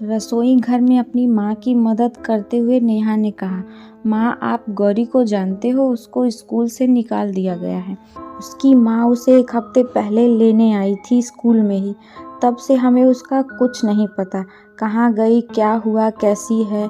रसोई घर में अपनी माँ की मदद करते हुए नेहा ने कहा, माँ आप गौरी को जानते हो, उसको स्कूल से निकाल दिया गया है। उसकी माँ उसे 1 हफ्ते पहले लेने आई थी स्कूल में ही। तब से हमें उसका कुछ नहीं पता, कहाँ गई, क्या हुआ, कैसी है।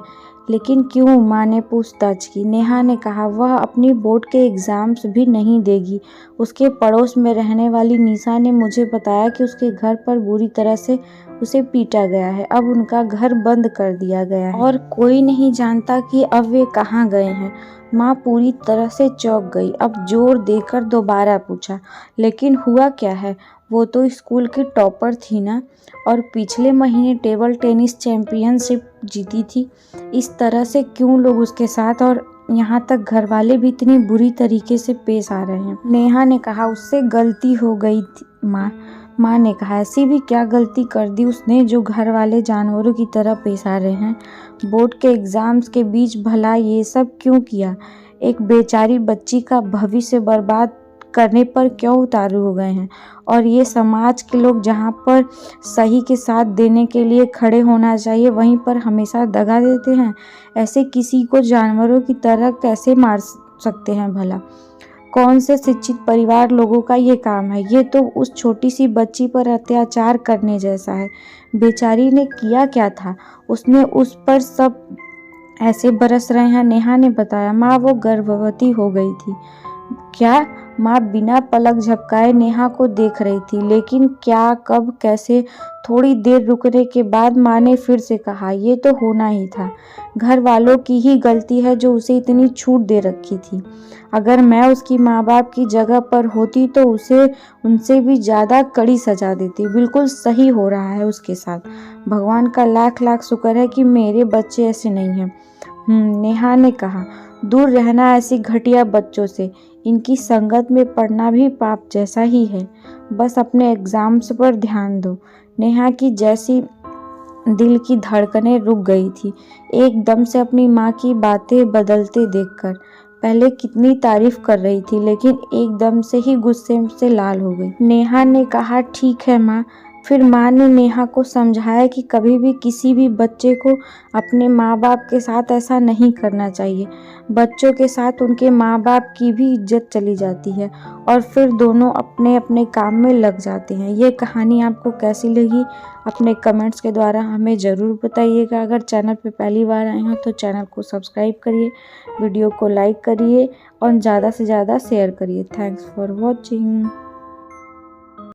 लेकिन क्यों? माँ ने पूछताछ की। नेहा ने कहा, वह अपनी बोर्ड के एग्ज़ाम्स भी नहीं देगी। उसके पड़ोस में रहने वाली निशा ने मुझे बताया कि उसके घर पर बुरी तरह से उसे पीटा गया है। अब उनका घर बंद कर दिया गया है और कोई नहीं जानता कि अब वे कहाँ गए हैं। माँ पूरी तरह से चौंक गई। अब जोर देकर दोबारा पूछा, लेकिन हुआ क्या है? वो तो स्कूल की टॉपर थी ना, और पिछले महीने टेबल टेनिस चैंपियनशिप जीती थी। इस तरह से क्यों लोग उसके साथ, और यहाँ तक घर वाले भी इतनी बुरी तरीके से पेश आ रहे हैं। नेहा ने कहा, उससे गलती हो गई थी माँ ने कहा, ऐसी भी क्या गलती कर दी उसने जो घर वाले जानवरों की तरह पेश आ रहे हैं। बोर्ड के एग्ज़ाम्स के बीच भला ये सब क्यों किया? एक बेचारी बच्ची का भविष्य बर्बाद करने पर क्यों उतारू हो गए हैं? और ये समाज के लोग जहाँ पर सही के साथ देने के लिए खड़े होना चाहिए, वहीं पर हमेशा दगा देते हैं। ऐसे किसी को जानवरों की तरह कैसे मार सकते हैं भला? कौन से शिक्षित परिवार लोगों का ये काम है? ये तो उस छोटी सी बच्ची पर अत्याचार करने जैसा है। बेचारी ने किया क्या था? उसने उस पर सब ऐसे बरस रहे हैं। नेहा ने बताया, माँ वो गर्भवती हो गई थी। क्या? माँ बिना पलक झपकाए नेहा को देख रही थी। लेकिन क्या, कब, कैसे? थोड़ी देर रुकने के बाद माँ ने फिर से कहा, ये तो होना ही था। घर वालों की ही गलती है जो उसे इतनी छूट दे रखी थी। अगर मैं उसकी माँ बाप की जगह पर होती तो उसे उनसे भी ज़्यादा कड़ी सजा देती। बिल्कुल सही हो रहा है उसके साथ। भगवान का लाख लाख शुक्र है कि मेरे बच्चे ऐसे नहीं हैं। नेहा ने कहा, दूर रहना ऐसी घटिया बच्चों से। इनकी संगत में पड़ना भी पाप जैसा ही है। बस अपने एग्ज़ाम्स पर ध्यान दो। नेहा की जैसी दिल की धड़कनें रुक गई थी एकदम से अपनी माँ की बातें बदलते देखकर। पहले कितनी तारीफ कर रही थी, लेकिन एकदम से ही गुस्से से लाल हो गई। नेहा ने कहा, ठीक है माँ। फिर माँ ने नेहा को समझाया कि कभी भी किसी भी बच्चे को अपने माँ बाप के साथ ऐसा नहीं करना चाहिए। बच्चों के साथ उनके माँ बाप की भी इज्जत चली जाती है और फिर दोनों अपने अपने काम में लग जाते हैं। ये कहानी आपको कैसी लगी? अपने कमेंट्स के द्वारा हमें ज़रूर बताइएगा। अगर चैनल पे पहली बार आए हो तो चैनल को सब्सक्राइब करिए, वीडियो को लाइक करिए और ज़्यादा से ज़्यादा शेयर करिए। Thanks for watching.